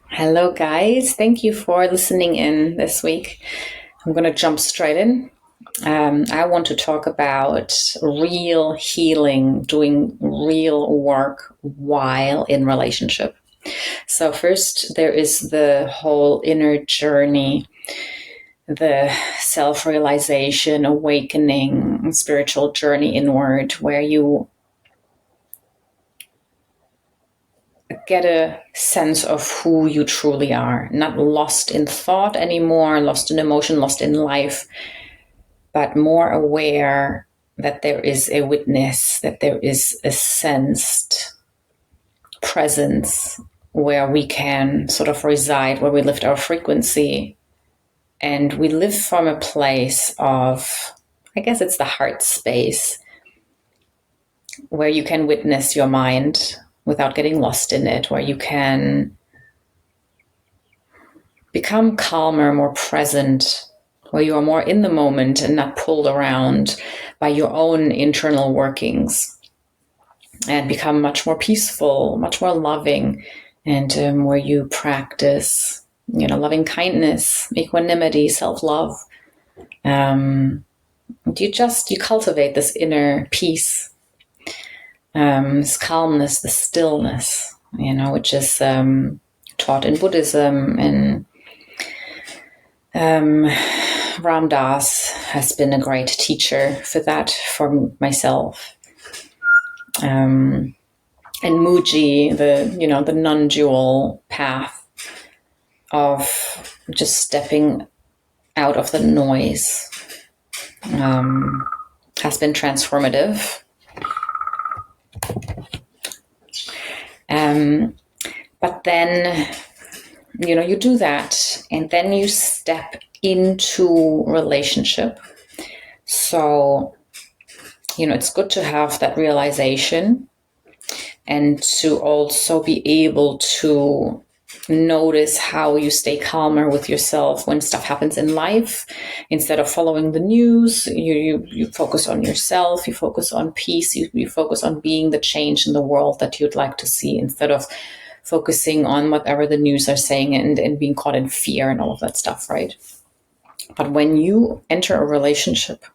Hello, guys. Thank you for listening in this week. I'm going to jump straight in. I want to talk about real healing, doing real work while in relationship. So, first, there is the whole inner journey, the self realization, awakening, spiritual journey inward, where you get a sense of who you truly are, not lost in thought anymore, lost in emotion, lost in life, but more aware that there is a witness, that there is a sensed presence where we can sort of reside, where we lift our frequency. And we live from a place of, I guess it's the heart space, where you can witness your mind without getting lost in it, where you can become calmer, more present, where you are more in the moment and not pulled around by your own internal workings, and become much more peaceful, much more loving, and where you practice, loving kindness, equanimity, self-love. You cultivate this inner peace, this calmness, the stillness, which is taught in Buddhism. And Ram Dass has been a great teacher for that, for myself. And Muji, the non-dual path of just stepping out of the noise, has been transformative. But then, you do that, and then you step into relationship. So, it's good to have that realization and to also be able to notice how you stay calmer with yourself when stuff happens in life. Instead of following the news, you focus on yourself, you focus on peace, you focus on being the change in the world that you'd like to see, instead of focusing on whatever the news are saying and being caught in fear and all of that stuff, right? But when you enter a relationship,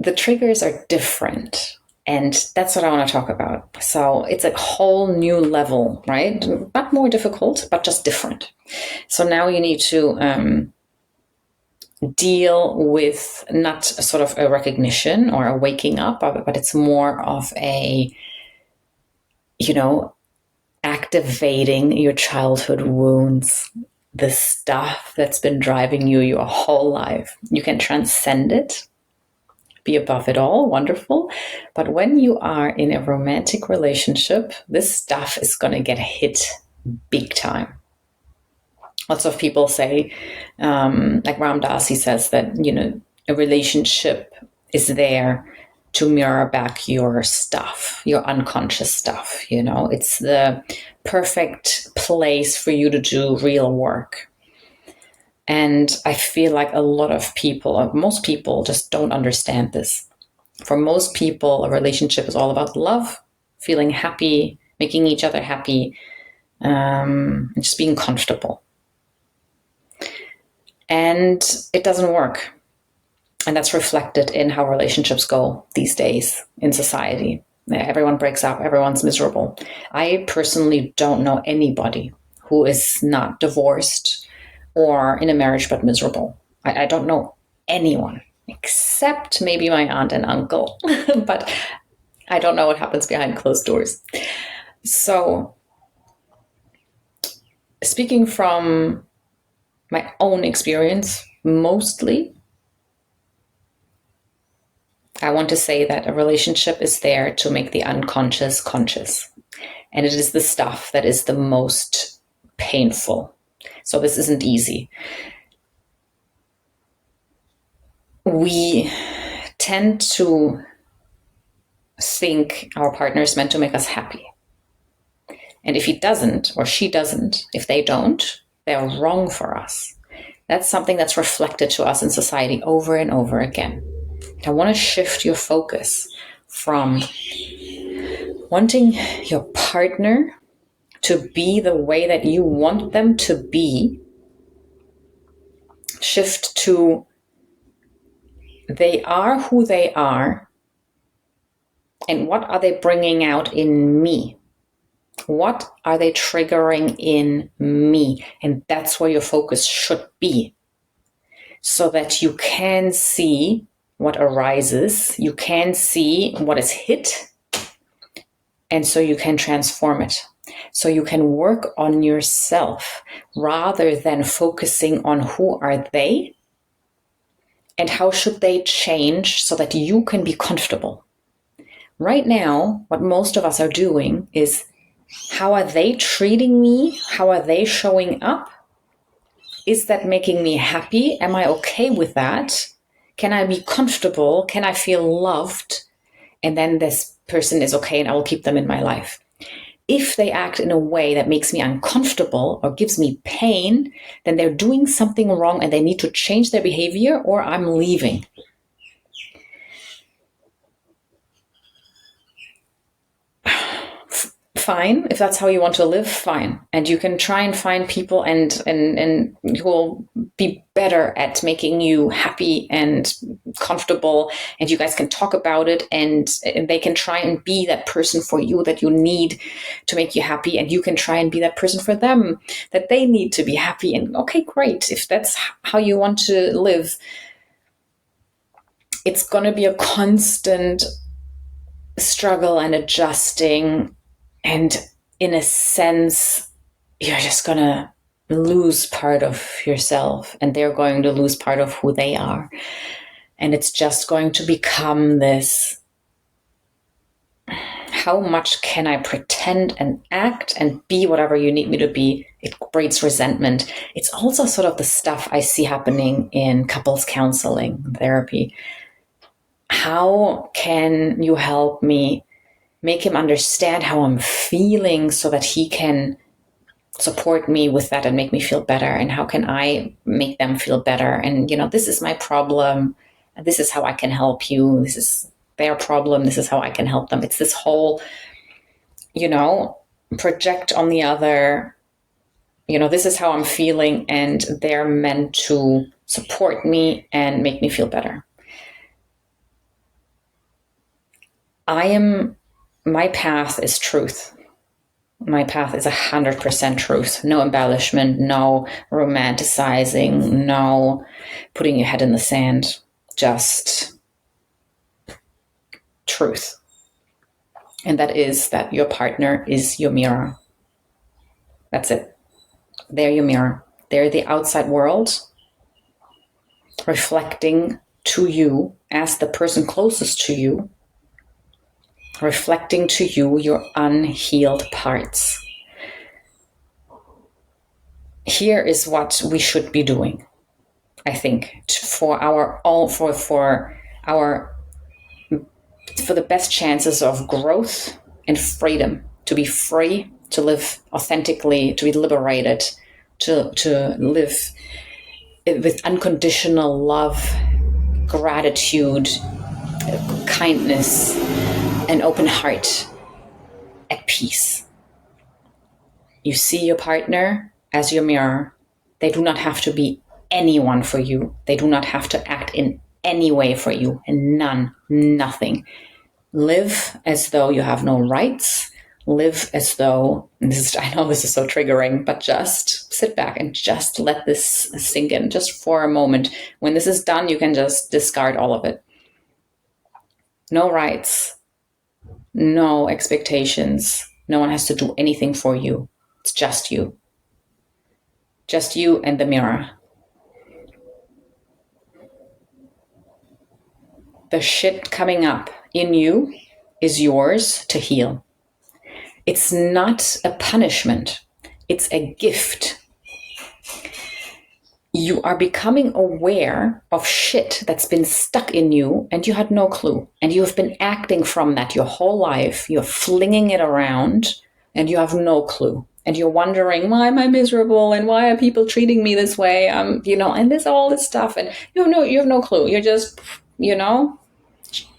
the triggers are different. And that's what I want to talk about. So it's a whole new level, right? Not more difficult, but just different. So now you need to deal with not sort of a recognition or a waking up, but it's more of a, activating your childhood wounds, the stuff that's been driving you your whole life. You can transcend it, be above it all, wonderful. But when you are in a romantic relationship, this stuff is going to get hit big time. Lots of people say, like Ram Dass, he says that, a relationship is there to mirror back your stuff, your unconscious stuff. It's the perfect place for you to do real work. And I feel like a lot of people, or most people, just don't understand this. For most people, a relationship is all about love, feeling happy, making each other happy, and just being comfortable. And it doesn't work. And that's reflected in how relationships go these days in society. Everyone breaks up, everyone's miserable. I personally don't know anybody who is not divorced or in a marriage but miserable. I don't know anyone, except maybe my aunt and uncle. But I don't know what happens behind closed doors. So, speaking from my own experience, mostly, I want to say that a relationship is there to make the unconscious conscious. And it is the stuff that is the most painful. So this isn't easy. We tend to think our partner is meant to make us happy. And if he doesn't, or she doesn't, if they don't, they're wrong for us. That's something that's reflected to us in society over and over again. I want to shift your focus from wanting your partner to be the way that you want them to be. Shift to they are who they are, and what are they bringing out in me? What are they triggering in me? And that's where your focus should be, so that you can see what arises, you can see what is hit, and so you can transform it. So you can work on yourself rather than focusing on who are they and how should they change so that you can be comfortable. Right now, what most of us are doing is, how are they treating me? How are they showing up? Is that making me happy? Am I okay with that? Can I be comfortable? Can I feel loved? And then this person is okay and I will keep them in my life. If they act in a way that makes me uncomfortable or gives me pain, then they're doing something wrong and they need to change their behavior, or I'm leaving. Fine. If that's how you want to live, fine. And you can try and find people and who will be better at making you happy and comfortable, and you guys can talk about it, and they can try and be that person for you that you need to make you happy, and you can try and be that person for them that they need to be happy. And okay, great. If that's how you want to live, it's going to be a constant struggle and adjusting. And in a sense, you're just going to lose part of yourself, and they're going to lose part of who they are. And it's just going to become this, how much can I pretend and act and be whatever you need me to be? It breeds resentment. It's also sort of the stuff I see happening in couples counseling, therapy. How can you help me make him understand how I'm feeling so that he can support me with that and make me feel better? And how can I make them feel better? And, this is my problem. This is how I can help you. This is their problem. This is how I can help them. It's this whole, project on the other, this is how I'm feeling, and they're meant to support me and make me feel better. My path is truth. My path is 100% truth. No embellishment, no romanticizing, no putting your head in the sand. Just truth. And that is that your partner is your mirror. That's it. They're your mirror. They're the outside world reflecting to you as the person closest to you, reflecting to you your unhealed parts. Here is what we should be doing, I think, for the best chances of growth and freedom, to be free, to live authentically, to be liberated, to live with unconditional love, gratitude, kindness, an open heart, at peace. You see your partner as your mirror. They do not have to be anyone for you. They do not have to act in any way for you. Nothing. Live as though you have no rights. Live as though, I know this is so triggering, but just sit back and just let this sink in just for a moment. When this is done, you can just discard all of it. No rights. No expectations. No one has to do anything for you. It's just you. Just you and the mirror. The shit coming up in you is yours to heal. It's not a punishment. It's a gift. You are becoming aware of shit that's been stuck in you and you had no clue. And you have been acting from that your whole life. You're flinging it around and you have no clue. And you're wondering, why am I miserable? And why are people treating me this way? And there's all this stuff. And you have no clue. You're just,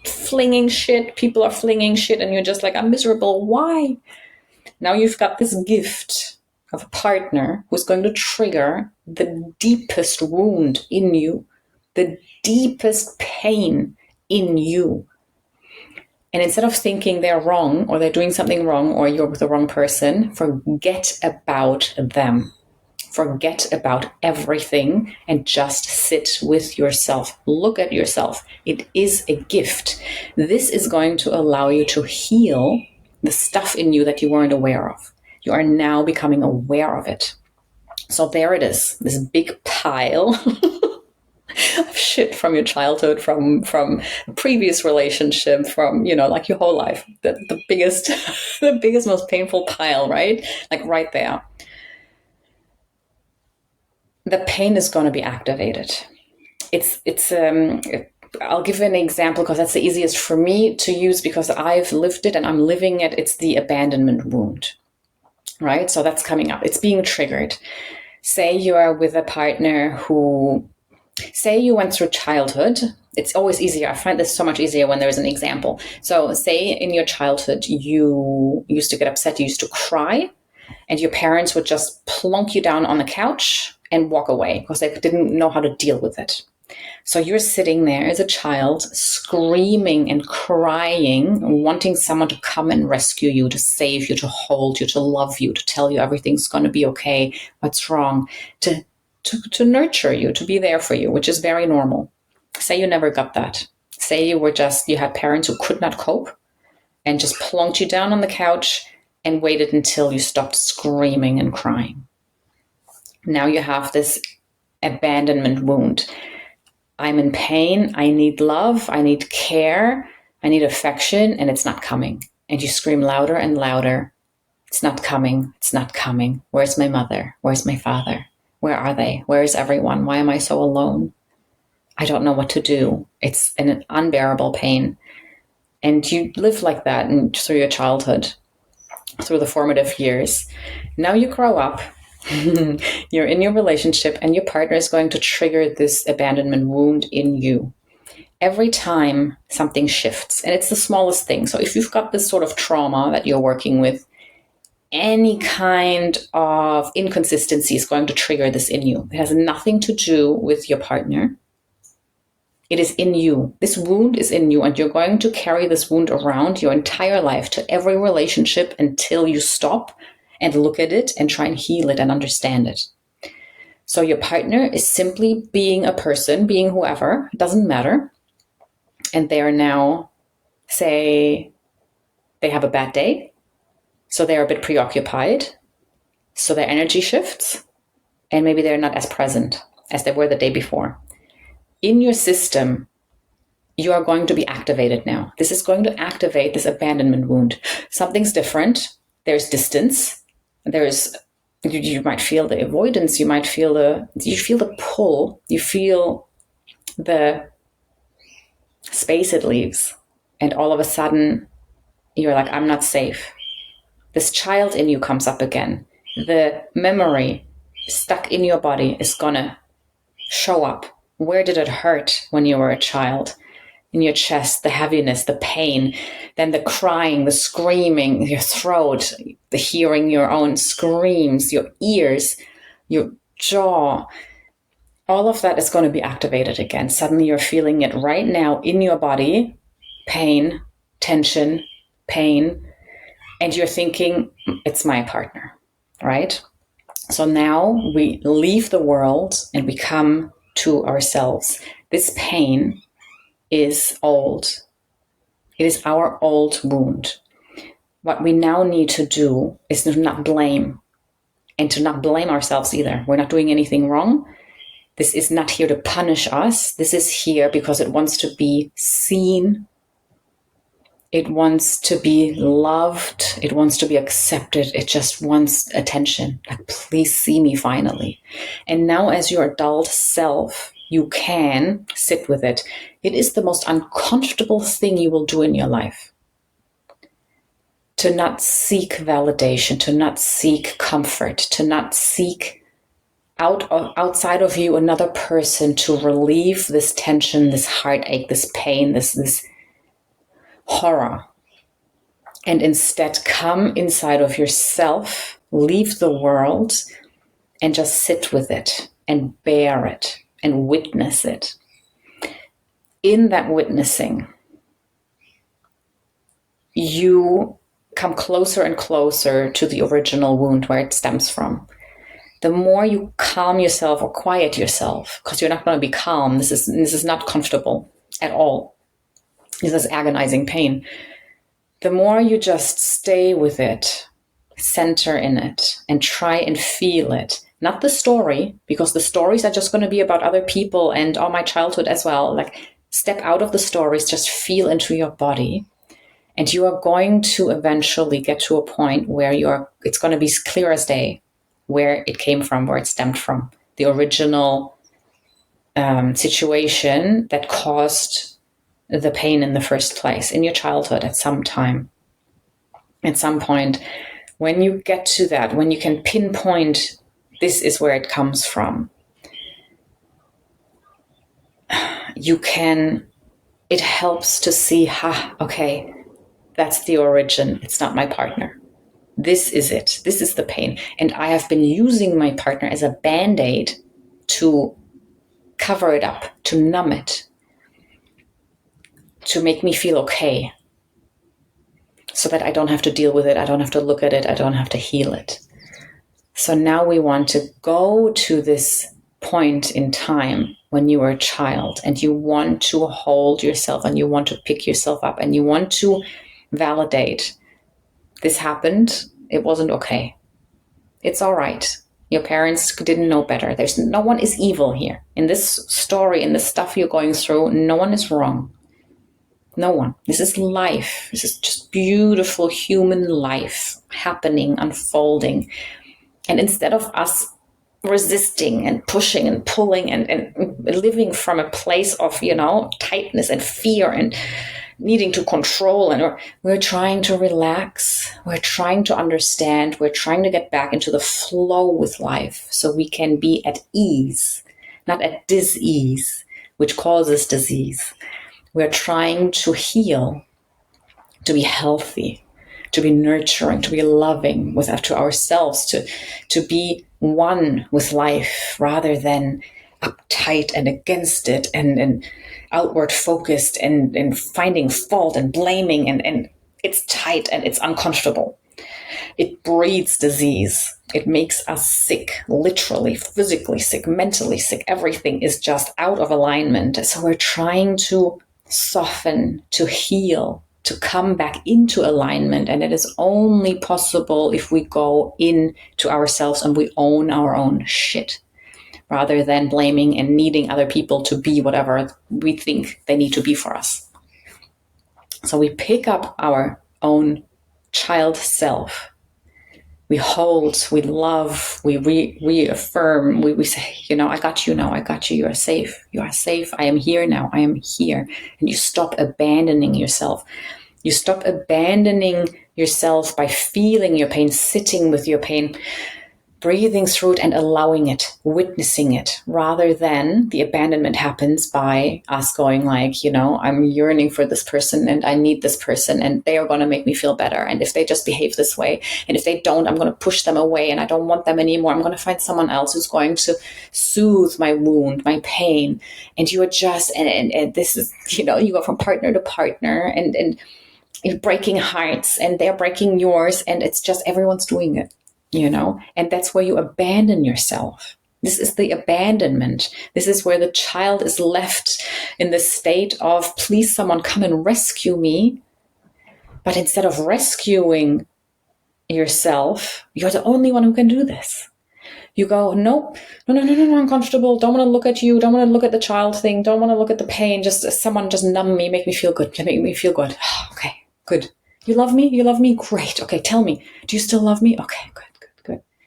flinging shit. People are flinging shit and you're just like, I'm miserable. Why? Now you've got this gift of a partner who's going to trigger the deepest wound in you, the deepest pain in you. And instead of thinking they're wrong or they're doing something wrong or you're with the wrong person, forget about them. Forget about everything and just sit with yourself. Look at yourself. It is a gift. This is going to allow you to heal the stuff in you that you weren't aware of. You are now becoming aware of it. So there it is, this big pile of shit from your childhood, from a previous relationship, from, like your whole life. The biggest, the biggest, most painful pile, right? Like right there. The pain is going to be activated. I'll give an example because that's the easiest for me to use because I've lived it and I'm living it. It's the abandonment wound, right? So that's coming up. It's being triggered. Say you are with a partner say you went through childhood. It's always easier. I find this so much easier when there's an example. So say in your childhood, you used to get upset, you used to cry, and your parents would just plonk you down on the couch and walk away because they didn't know how to deal with it. So you're sitting there as a child, screaming and crying, wanting someone to come and rescue you, to save you, to hold you, to love you, to tell you everything's going to be okay, what's wrong, to nurture you, to be there for you, which is very normal. Say you never got that. Say you had parents who could not cope and just plonked you down on the couch and waited until you stopped screaming and crying. Now you have this abandonment wound. I'm in pain. I need love. I need care. I need affection, and it's not coming. And you scream louder and louder. It's not coming. It's not coming. Where's my mother? Where's my father? Where are they? Where is everyone? Why am I so alone? I don't know what to do. It's an unbearable pain. And you live like that through your childhood, through the formative years. Now you grow up. You're in your relationship and your partner is going to trigger this abandonment wound in you. Every time something shifts, and it's the smallest thing. So if you've got this sort of trauma that you're working with, any kind of inconsistency is going to trigger this in you. It has nothing to do with your partner. It is in you. This wound is in you, and you're going to carry this wound around your entire life to every relationship until you stop and look at it and try and heal it and understand it. So your partner is simply being a person, being whoever, it doesn't matter. And they are now, say, they have a bad day. So they're a bit preoccupied. So their energy shifts. And maybe they're not as present as they were the day before. In your system, you are going to be activated now. This is going to activate this abandonment wound. Something's different. There's distance. You might feel the avoidance, you feel the pull, you feel the space it leaves. And all of a sudden, you're like, I'm not safe. This child in you comes up again. The memory stuck in your body is gonna show up. Where did it hurt when you were a child? In your chest, the heaviness, the pain, then the crying, the screaming, your throat, the hearing your own screams, your ears, your jaw. All of that is going to be activated again. Suddenly you're feeling it right now in your body, pain, tension, pain, and you're thinking, it's my partner, right? So now we leave the world and we come to ourselves. This pain is old. It is our old wound. What we now need to do is to not blame, and to not blame ourselves either. We're not doing anything wrong. This is not here to punish us. This is here because it wants to be seen. It wants to be loved. It wants to be accepted. It just wants attention. Like, please see me finally. And now as your adult self, you can sit with it. It is the most uncomfortable thing you will do in your life. To not seek validation, to not seek comfort, to not seek outside of you another person to relieve this tension, this heartache, this pain, this horror. and instead come inside of yourself, leave the world, and just sit with it and bear it and witness it. In that witnessing, you come closer and closer to the original wound where it stems from. The more you calm yourself or quiet yourself, because you're not going to be calm, this is not comfortable at all. This is agonizing pain. The more you just stay with it, center in it, and try and feel it. Not the story, because the stories are just going to be about other people and my childhood as well. Like, step out of the stories, just feel into your body. And you are going to eventually get to a point where it's going to be clear as day where it came from, where it stemmed from. The original situation that caused the pain in the first place in your childhood at some time. At some point, when you get to that, when you can pinpoint this is where it comes from, it helps to see, okay, that's the origin. It's not my partner. This is it. This is the pain. And I have been using my partner as a Band-Aid to cover it up, to numb it, to make me feel okay, so that I don't have to deal with it. I don't have to look at it. I don't have to heal it. So now we want to go to this point in time when you were a child and you want to hold yourself and you want to pick yourself up and you want to validate. This happened. It wasn't okay. It's all right. Your parents didn't know better. No one is evil here. In this story, in this stuff you're going through, no one is wrong. No one. This is life. This is just beautiful human life happening, unfolding. And instead of us resisting and pushing and pulling and living from a place of, tightness and fear and needing to control, we're trying to relax, we're trying to understand, we're trying to get back into the flow with life so we can be at ease, not at dis-ease, which causes disease. We're trying to heal, to be healthy, to be nurturing, to be loving to ourselves, to be one with life rather than uptight and against it and outward focused and finding fault and blaming and it's tight and it's uncomfortable. It breeds disease. It makes us sick, literally, physically sick, mentally sick. Everything is just out of alignment. So we're trying to soften, to heal, to come back into alignment. And it is only possible if we go into ourselves and we own our own shit, rather than blaming and needing other people to be whatever we think they need to be for us. So we pick up our own child self. We hold, we love, we reaffirm, we say, I got you now, I got you, you are safe, I am here now, I am here. And you stop abandoning yourself. You stop abandoning yourself by feeling your pain, sitting with your pain, breathing through it and allowing it, witnessing it, rather than the abandonment happens by us going like, I'm yearning for this person and I need this person and they are going to make me feel better. And if they just behave this way, and if they don't, I'm going to push them away and I don't want them anymore. I'm going to find someone else who's going to soothe my wound, my pain. And you are just, and this is, you go from partner to partner and you're breaking hearts and they're breaking yours. And it's just, everyone's doing it. And that's where you abandon yourself. This is the abandonment. This is where the child is left in the state of, please, someone come and rescue me. But instead of rescuing yourself, you're the only one who can do this. You go, nope, no, uncomfortable. Don't want to look at you. Don't want to look at the child thing. Don't want to look at the pain. Someone just numb me, make me feel good. Make me feel good. Okay, good. You love me? You love me? Great. Okay, tell me. Do you still love me? Okay, good.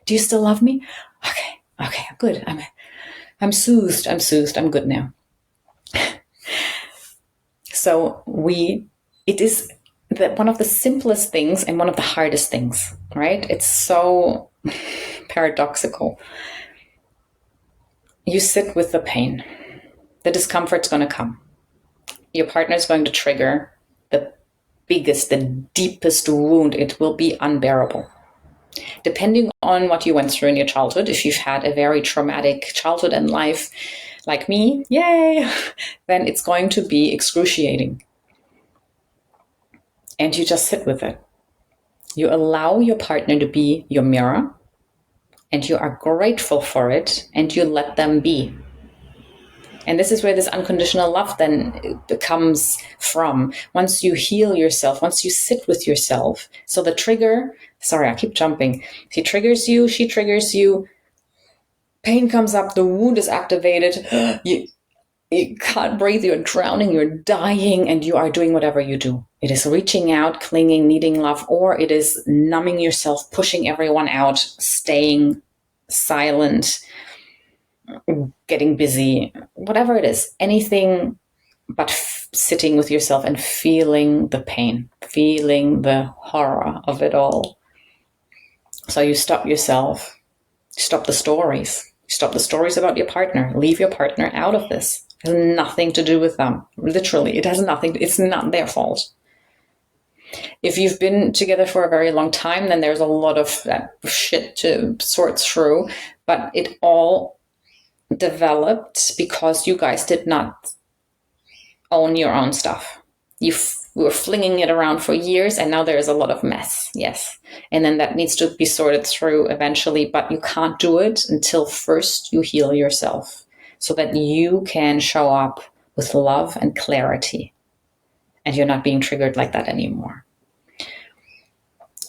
Do you still love me? Okay, good. I'm soothed. I'm good now. So it is one of the simplest things and one of the hardest things, right? It's so paradoxical. You sit with the pain. The discomfort's going to come. Your partner is going to trigger the biggest, the deepest wound, it will be unbearable. Depending on what you went through in your childhood, if you've had a very traumatic childhood and life like me, yay, then it's going to be excruciating. And you just sit with it. You allow your partner to be your mirror, and you are grateful for it, and you let them be. And this is where this unconditional love then comes from. Once you heal yourself, once you sit with yourself. So the trigger, sorry, I keep jumping. He triggers you, she triggers you. Pain comes up, the wound is activated. You can't breathe, you're drowning, you're dying, and you are doing whatever you do. It is reaching out, clinging, needing love, or it is numbing yourself, pushing everyone out, staying silent, getting busy, whatever it is, anything but sitting with yourself and feeling the pain, feeling the horror of it all. So you stop yourself, stop the stories about your partner, leave your partner out of this. It has nothing to do with them. Literally, it has nothing, it's not their fault. If you've been together for a very long time, then there's a lot of that shit to sort through, but it all developed because you guys did not own your own stuff. You were flinging it around for years, and now there's a lot of mess. Yes. And then that needs to be sorted through eventually, but you can't do it until first you heal yourself so that you can show up with love and clarity, and you're not being triggered like that anymore.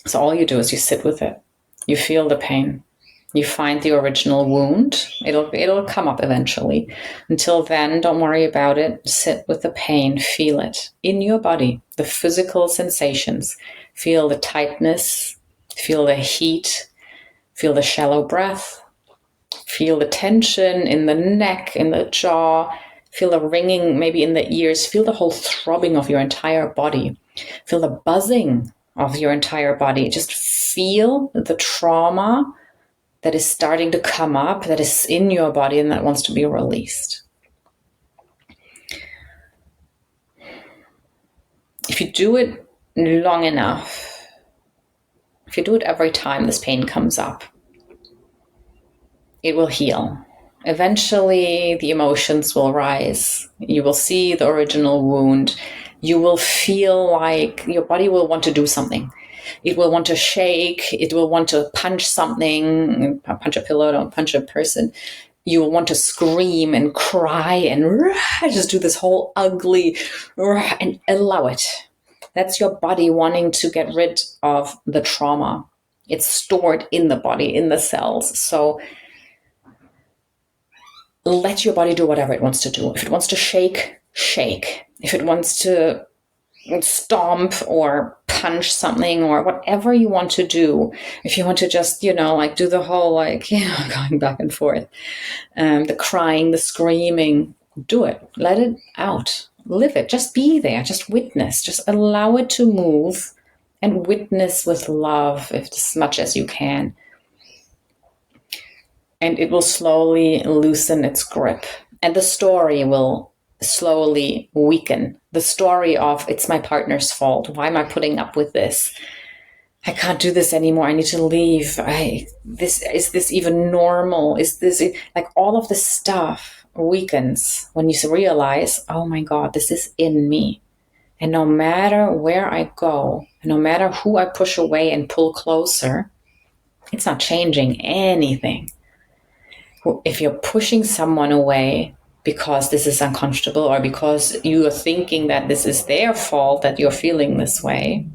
So all you do is you sit with it. You feel the pain. You find the original wound. It'll come up eventually. Until then, don't worry about it. Sit with the pain. Feel it in your body, the physical sensations. Feel the tightness. Feel the heat. Feel the shallow breath. Feel the tension in the neck, in the jaw. Feel the ringing maybe in the ears. Feel the whole throbbing of your entire body. Feel the buzzing of your entire body. Just feel the trauma that is starting to come up, that is in your body and that wants to be released. If you do it long enough, if you do it every time this pain comes up, it will heal. Eventually, the emotions will rise. You will see the original wound. You will feel like your body will want to do something. It will want to shake. It will want to punch something. Punch a pillow, don't punch a person. You will want to scream and cry and just do this whole ugly and allow it. That's your body wanting to get rid of the trauma. It's stored in the body, in the cells. So let your body do whatever it wants to do. If it wants to shake, shake. If it wants to stomp or punch something or whatever you want to do, if you want to just, like do the whole, going back and forth, the crying, the screaming, do it. Let it out. Live it. Just be there. Just witness. Just allow it to move and witness with love as much as you can. And it will slowly loosen its grip. And the story will slowly weaken. The story of, it's my partner's fault. Why am I putting up with this? I can't do this anymore. I need to leave. Is this even normal? Is this like all of this stuff weakens when you realize, oh my God, this is in me. And no matter where I go, no matter who I push away and pull closer, it's not changing anything. If you're pushing someone away because this is uncomfortable or because you are thinking that this is their fault that you're feeling this way,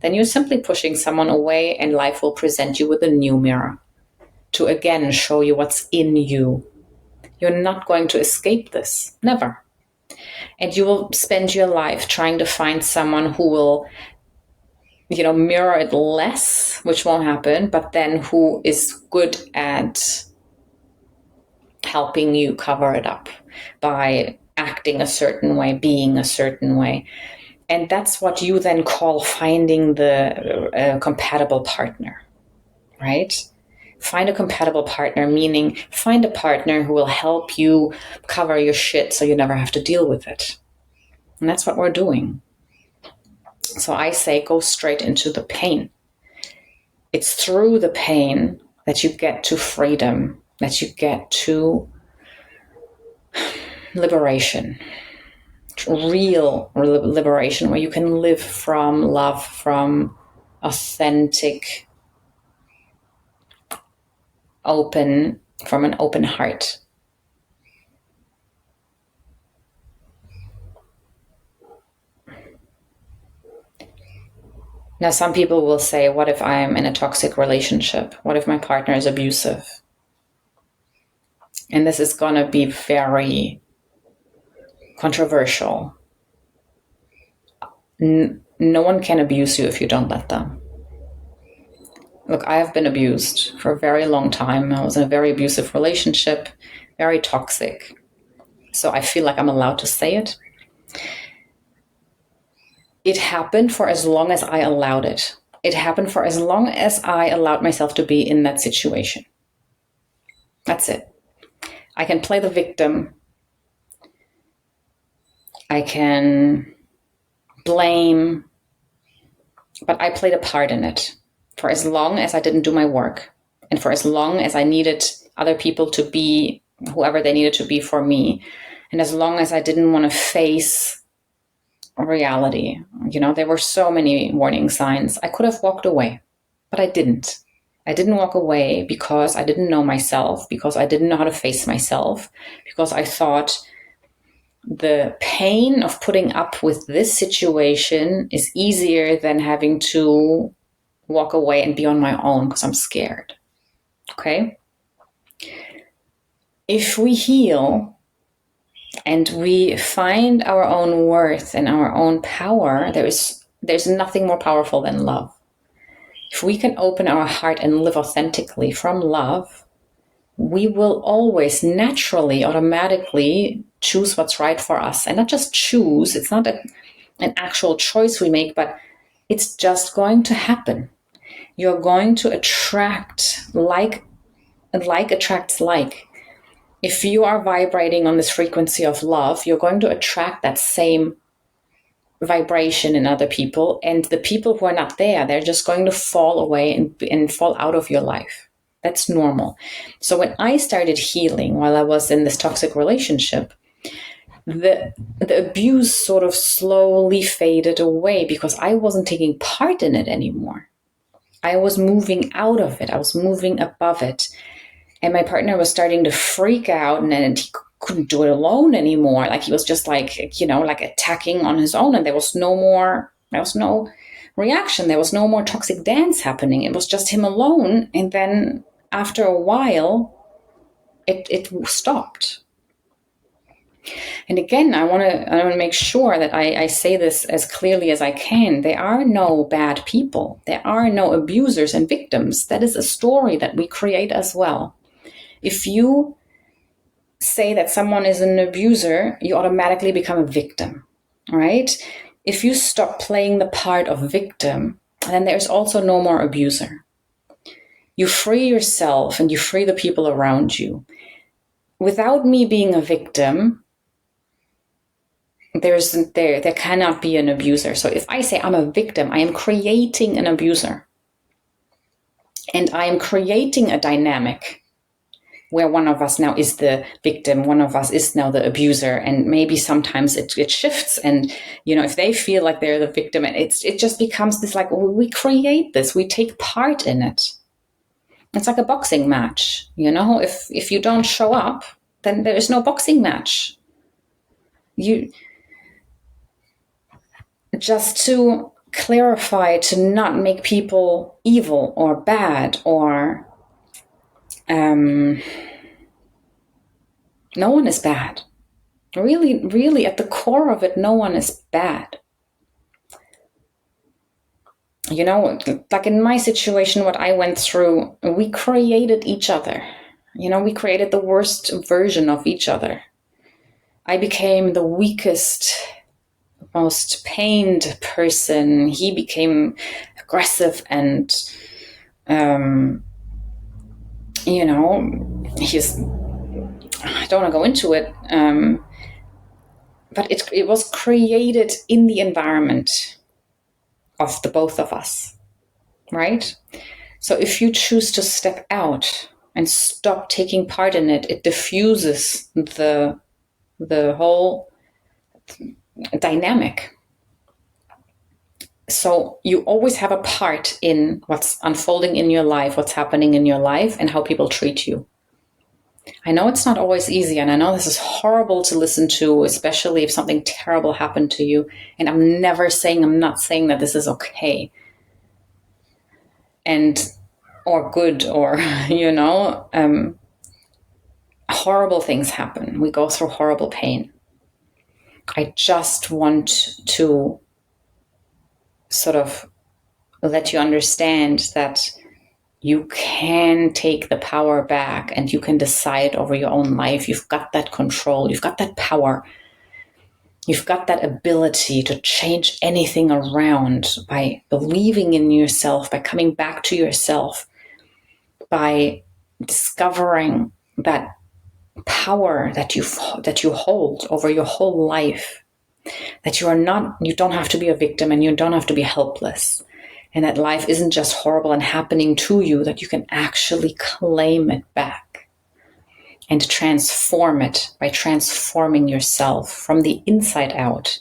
then you're simply pushing someone away, and life will present you with a new mirror to again show you what's in you. You're not going to escape this. Never. And you will spend your life trying to find someone who will, mirror it less, which won't happen, but then who is good at helping you cover it up by acting a certain way, being a certain way. And that's what you then call finding the compatible partner, right? Find a compatible partner, meaning find a partner who will help you cover your shit so you never have to deal with it. And that's what we're doing. So I say go straight into the pain. It's through the pain that you get to freedom, that you get to liberation, real liberation, where you can live from love, from authentic, open, from an open heart. Now, some people will say, what if I'm in a toxic relationship? What if my partner is abusive? And this is going to be very controversial. No one can abuse you if you don't let them. Look, I have been abused for a very long time. I was in a very abusive relationship, very toxic. So I feel like I'm allowed to say it. It happened for as long as I allowed it. It happened for as long as I allowed myself to be in that situation. That's it. I can play the victim. I can blame, but I played a part in it for as long as I didn't do my work, and for as long as I needed other people to be whoever they needed to be for me, and as long as I didn't want to face reality. There were so many warning signs. I could have walked away, but I didn't. I didn't walk away because I didn't know myself, because I didn't know how to face myself, because I thought the pain of putting up with this situation is easier than having to walk away and be on my own because I'm scared. Okay? If we heal and we find our own worth and our own power, there's nothing more powerful than love. If we can open our heart and live authentically from love, we will always naturally, automatically choose what's right for us. And not just choose, it's not an actual choice we make, but it's just going to happen. You're going to attract like attracts like. If you are vibrating on this frequency of love, you're going to attract that same vibration in other people. And the people who are not there, they're just going to fall away and fall out of your life. That's normal. So when I started healing while I was in this toxic relationship, the abuse sort of slowly faded away because I wasn't taking part in it anymore. I was moving out of it. I was moving above it. And my partner was starting to freak out, and he couldn't do it alone anymore. Like he was just like attacking on his own, and there was no reaction. There was no more toxic dance happening. It was just him alone. And then after a while, it stopped. And again, I want to make sure that I say this as clearly as I can. There are no bad people. There are no abusers and victims. That is a story that we create as well. If you say that someone is an abuser, you automatically become a victim, right? If you stop playing the part of victim, then there's also no more abuser. You free yourself and you free the people around you. Without me being a victim, there cannot be an abuser. So if I say I'm a victim, I am creating an abuser. And I am creating a dynamic where one of us now is the victim, one of us is now the abuser, and maybe sometimes it shifts. And if they feel like they're the victim, and it just becomes this like, we create this, we take part in it. It's like a boxing match. If you don't show up, then there is no boxing match. Just to clarify, to not make people evil or bad or no one is bad. Really, really, at the core of it, no one is bad. Like in my situation, what I went through, we created each other. We created the worst version of each other. I became the weakest, most pained person. He became aggressive and, I don't want to go into it, but it was created in the environment. of the both of us, right? So if you choose to step out and stop taking part in it, it diffuses the whole dynamic. So you always have a part in what's unfolding in your life, what's happening in your life, and how people treat you. I know it's not always easy, and I know this is horrible to listen to, especially if something terrible happened to you. And I'm not saying that this is okay and or good or, horrible things happen. We go through horrible pain. I just want to sort of let you understand that you can take the power back and you can decide over your own life. You've got that control. You've got that power. You've got that ability to change anything around by believing in yourself, by coming back to yourself, by discovering that power that you hold over your whole life, that you don't have to be a victim and you don't have to be helpless. And that life isn't just horrible and happening to you, that you can actually claim it back and transform it by transforming yourself from the inside out.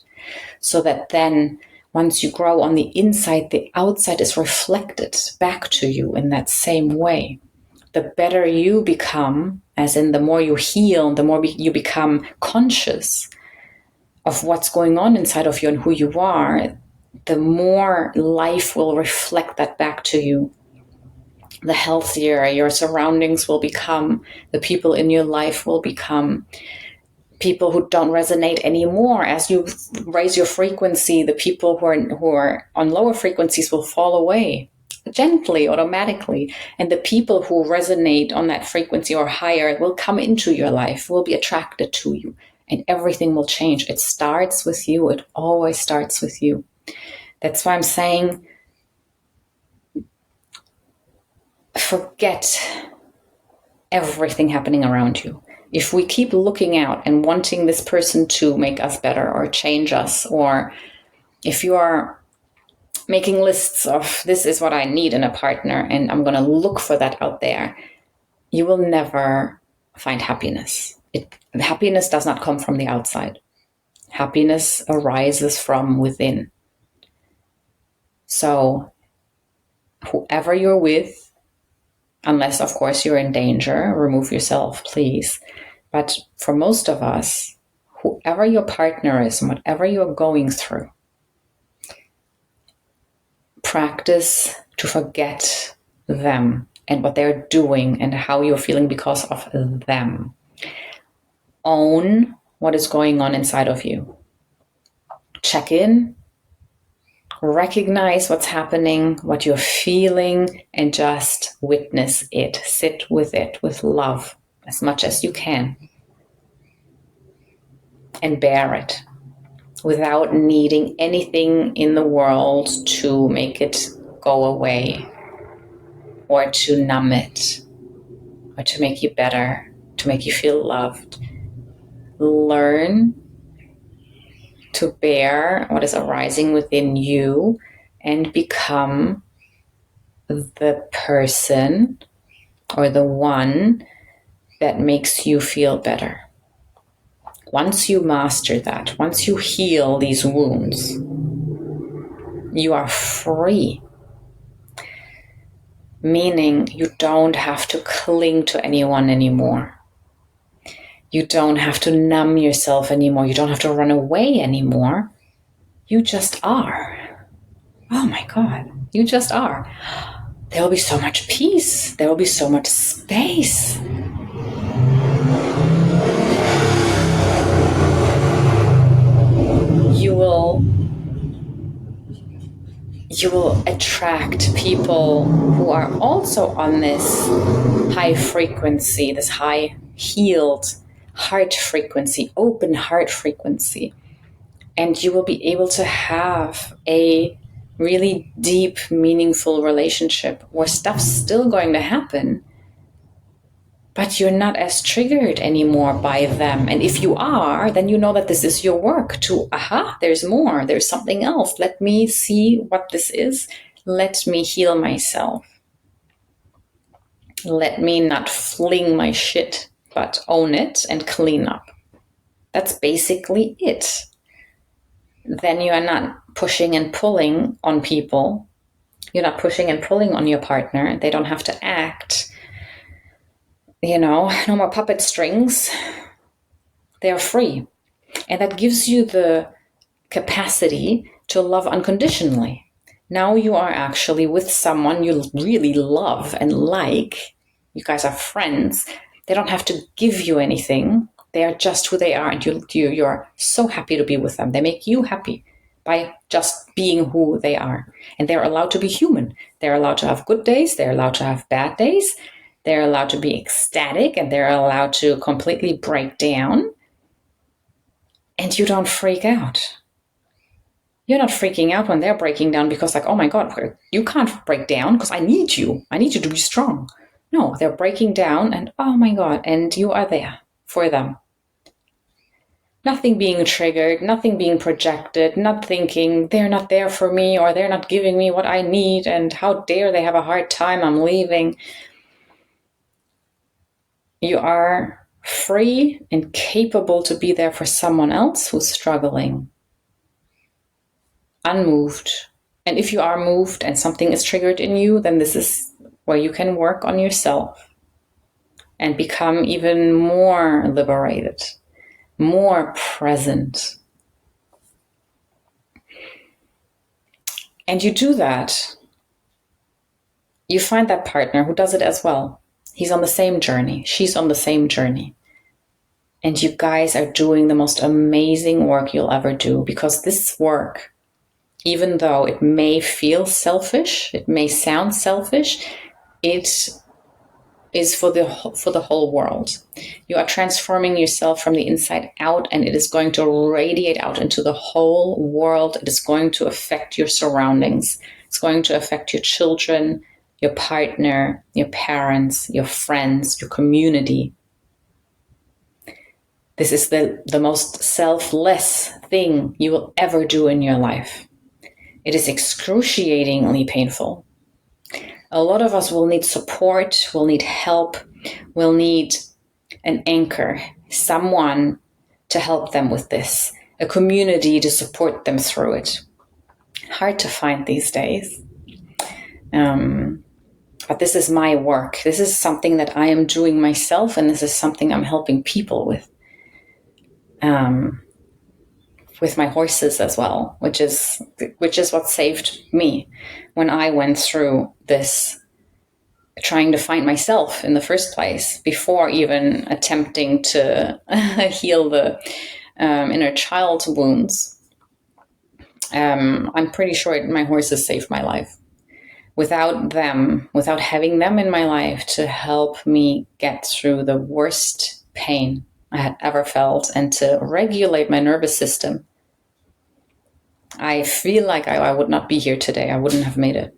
So that then once you grow on the inside, the outside is reflected back to you in that same way. The better you become, as in the more you heal, the more you become conscious of what's going on inside of you and who you are, the more life will reflect that back to you. The healthier your surroundings will become, the people in your life will become. People who don't resonate anymore, as you raise your frequency, the people who are on lower frequencies will fall away gently, automatically. And the people who resonate on that frequency or higher will come into your life, will be attracted to you, and everything will change. It starts with you. It always starts with you. That's why I'm saying, forget everything happening around you. If we keep looking out and wanting this person to make us better or change us, or if you are making lists of this is what I need in a partner and I'm going to look for that out there, you will never find happiness. Happiness does not come from the outside. Happiness arises from within. So whoever you're with, unless of course you're in danger, remove yourself, please. But for most of us, whoever your partner is and whatever you're going through, practice to forget them and what they're doing and how you're feeling because of them. Own what is going on inside of you. Check in, recognize what's happening, what you're feeling, and just witness it. Sit with it with love as much as you can. And bear it without needing anything in the world to make it go away or to numb it or to make you better, to make you feel loved. Learn to bear what is arising within you and become the person or the one that makes you feel better. Once you master that, once you heal these wounds, you are free. Meaning you don't have to cling to anyone anymore. You don't have to numb yourself anymore. You don't have to run away anymore. You just are. Oh my God, you just are. There will be so much peace. There will be so much space. You will attract people who are also on this high frequency, this high healed heart frequency, open heart frequency. And you will be able to have a really deep, meaningful relationship where stuff's still going to happen, but you're not as triggered anymore by them. And if you are, then you know that this is your work to, there's more, there's something else. Let me see what this is. Let me heal myself. Let me not fling my shit, but own it and clean up. That's basically it. Then you are not pushing and pulling on people. You're not pushing and pulling on your partner. They don't have to act. No more puppet strings. They are free. And that gives you the capacity to love unconditionally. Now you are actually with someone you really love and like. You guys are friends. They don't have to give you anything. They are just who they are, and you're so happy to be with them. They make you happy by just being who they are. And they're allowed to be human. They're allowed to have good days. They're allowed to have bad days. They're allowed to be ecstatic, and they're allowed to completely break down. And you don't freak out. You're not freaking out when they're breaking down because oh my God, you can't break down because I need you. I need you to be strong. No, they're breaking down and oh my God, and you are there for them. Nothing being triggered, nothing being projected, not thinking they're not there for me or they're not giving me what I need and how dare they have a hard time, I'm leaving. You are free and capable to be there for someone else who's struggling. Unmoved. And if you are moved and something is triggered in you, then this is where you can work on yourself and become even more liberated, more present. And you do that. You find that partner who does it as well. He's on the same journey. She's on the same journey. And you guys are doing the most amazing work you'll ever do, because this work, even though it may feel selfish, it may sound selfish, it is for the whole world. You are transforming yourself from the inside out, and it is going to radiate out into the whole world. It is going to affect your surroundings. It's going to affect your children, your partner, your parents, your friends, your community. This is the most selfless thing you will ever do in your life. It is excruciatingly painful. A lot of us will need support, will need help, will need an anchor, someone to help them with this, a community to support them through it. Hard to find these days. But this is my work. This is something that I am doing myself, and this is something I'm helping people with. With my horses as well, which is what saved me when I went through this, trying to find myself in the first place before even attempting to heal the inner child wounds. I'm pretty sure my horses saved my life. Without them, without having them in my life to help me get through the worst pain I had ever felt and to regulate my nervous system, I feel like I would not be here today. I wouldn't have made it.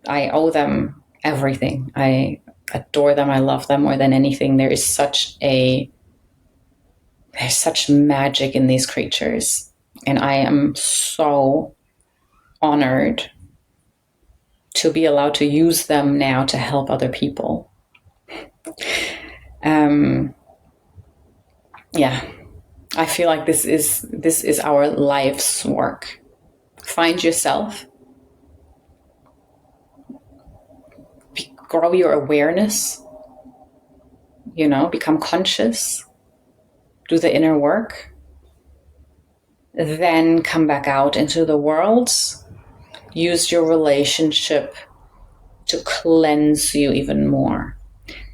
I owe them everything. I adore them. I love them more than anything. There's such magic in these creatures. And I am so honored to be allowed to use them now to help other people. I feel like this is our life's work. Find yourself. Grow your awareness. Become conscious. Do the inner work. Then come back out into the world. Use your relationship to cleanse you even more.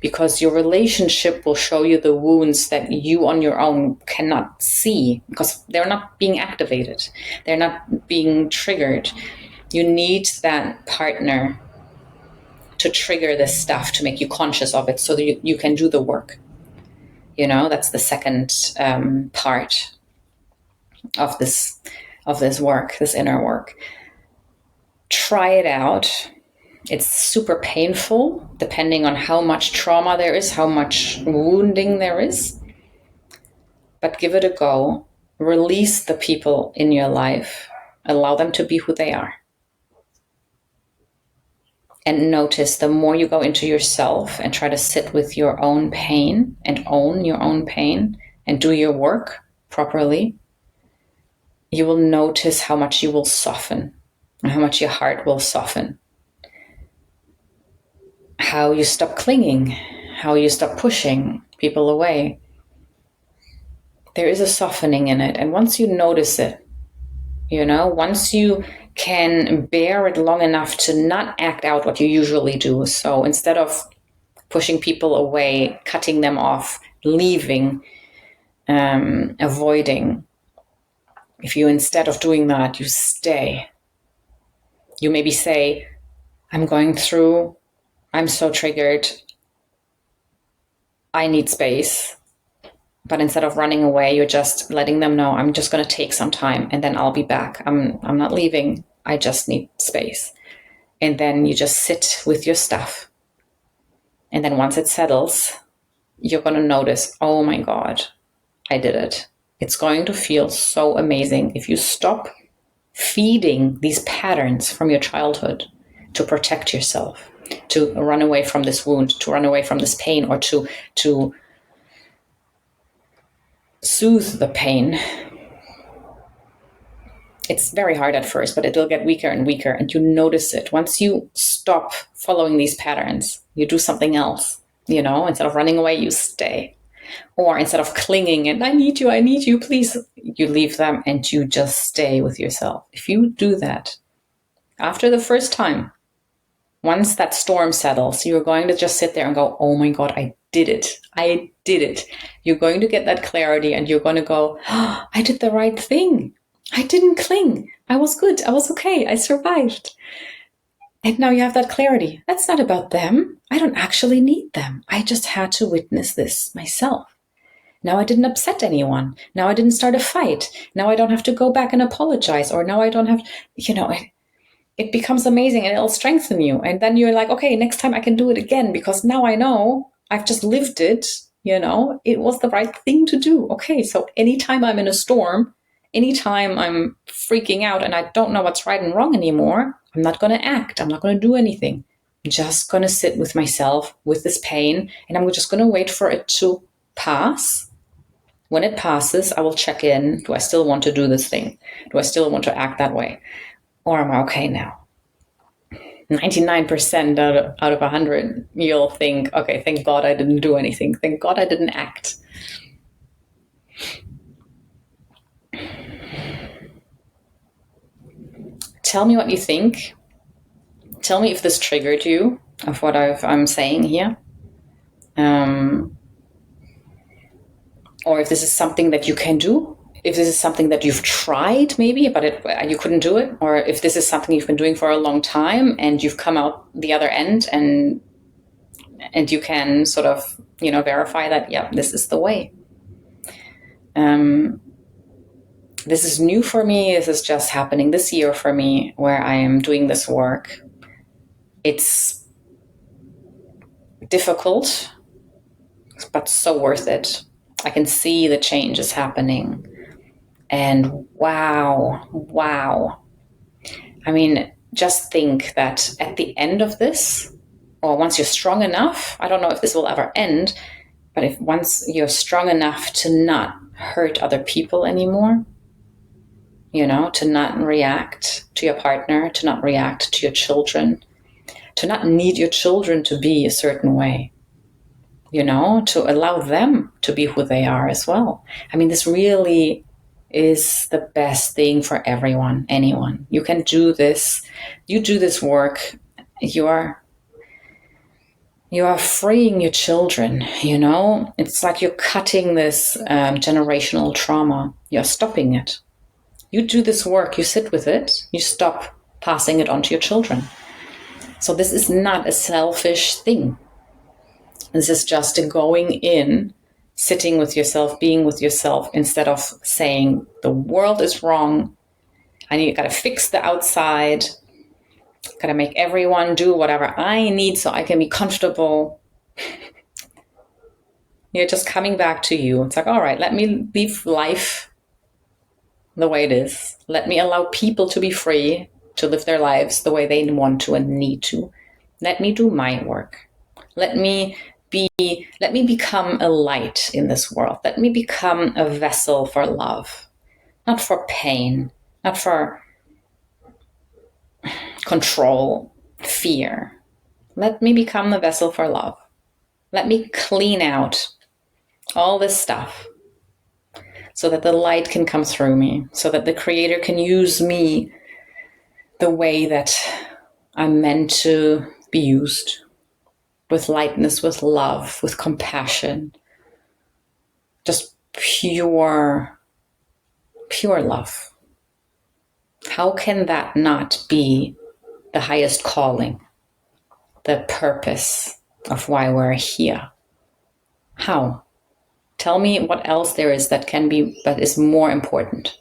Because your relationship will show you the wounds that you on your own cannot see, because they're not being activated. They're not being triggered. You need that partner to trigger this stuff, to make you conscious of it so that you can do the work. That's the second part of this work, this inner work. Try it out. It's super painful, depending on how much trauma there is, how much wounding there is. But give it a go. Release the people in your life. Allow them to be who they are. And notice the more you go into yourself and try to sit with your own pain and own your own pain and do your work properly, you will notice how much you will soften and how much your heart will soften. How you stop clinging, how you stop pushing people away. There is a softening in it. And once you notice it, once you can bear it long enough to not act out what you usually do. So instead of pushing people away, cutting them off, leaving, avoiding, if you, instead of doing that, you stay. You maybe say, I'm so triggered. I need space. But instead of running away, you're just letting them know, I'm just going to take some time and then I'll be back. I'm not leaving. I just need space. And then you just sit with your stuff. And then once it settles, you're going to notice, oh my God, I did it. It's going to feel so amazing if you stop feeding these patterns from your childhood to protect yourself, to run away from this wound, to run away from this pain, or to soothe the pain. It's very hard at first, but it'll get weaker and weaker, and you notice it. Once you stop following these patterns, you do something else. Instead of running away, you stay. Or instead of clinging and I need you, please, you leave them and you just stay with yourself. If you do that, after the first time, once that storm settles, you're going to just sit there and go, oh my God, I did it. I did it. You're going to get that clarity and you're going to go, oh, I did the right thing. I didn't cling. I was good. I was okay. I survived. And now you have that clarity. That's not about them. I don't actually need them. I just had to witness this myself. Now I didn't upset anyone. Now I didn't start a fight. Now I don't have to go back and apologize. Or now I don't have, it becomes amazing and it'll strengthen you. And then you're like, okay, next time I can do it again because now I know I've just lived it. It was the right thing to do. Okay, so anytime I'm in a storm, anytime I'm freaking out and I don't know what's right and wrong anymore, I'm not going to act. I'm not going to do anything. I'm just going to sit with myself, with this pain, and I'm just going to wait for it to pass. When it passes, I will check in. Do I still want to do this thing? Do I still want to act that way? Or am I okay now? 99% out of 100, you'll think, okay, thank God I didn't do anything. Thank God I didn't act. Tell me what you think. Tell me if this triggered you, of what I'm saying here. Or if this is something that you can do. If this is something that you've tried maybe, but you couldn't do it. Or if this is something you've been doing for a long time and you've come out the other end and you can sort of, verify that, yeah, this is the way. This is new for me. This is just happening this year for me where I am doing this work. It's difficult, but so worth it. I can see the changes happening. And wow. I mean, just think that at the end of this, or once you're strong enough, I don't know if this will ever end, but if once you're strong enough to not hurt other people anymore, to not react to your partner, to not react to your children, to not need your children to be a certain way, to allow them to be who they are as well. I mean, this really is the best thing for everyone, anyone. You can do this. You do this work. You are freeing your children, It's like you're cutting this generational trauma. You're stopping it. You do this work, you sit with it, you stop passing it on to your children. So this is not a selfish thing. This is just a going in, sitting with yourself, being with yourself, instead of saying the world is wrong, I got to fix the outside, Gotta make everyone do whatever I need so I can be comfortable. You're just coming back to you. It's like, all right, let me leave life the way it is. Let me allow people to be free to live their lives the way they want to and need to. Let me do my work. Let me become a light in this world. Let me become a vessel for love, not for pain, not for control, fear. Let me become the vessel for love. Let me clean out all this stuff so that the light can come through me, so that the Creator can use me the way that I'm meant to be used, with lightness, with love, with compassion, just pure love. How can that not be the highest calling, the purpose of why we're here? How? Tell me what else there is that is more important.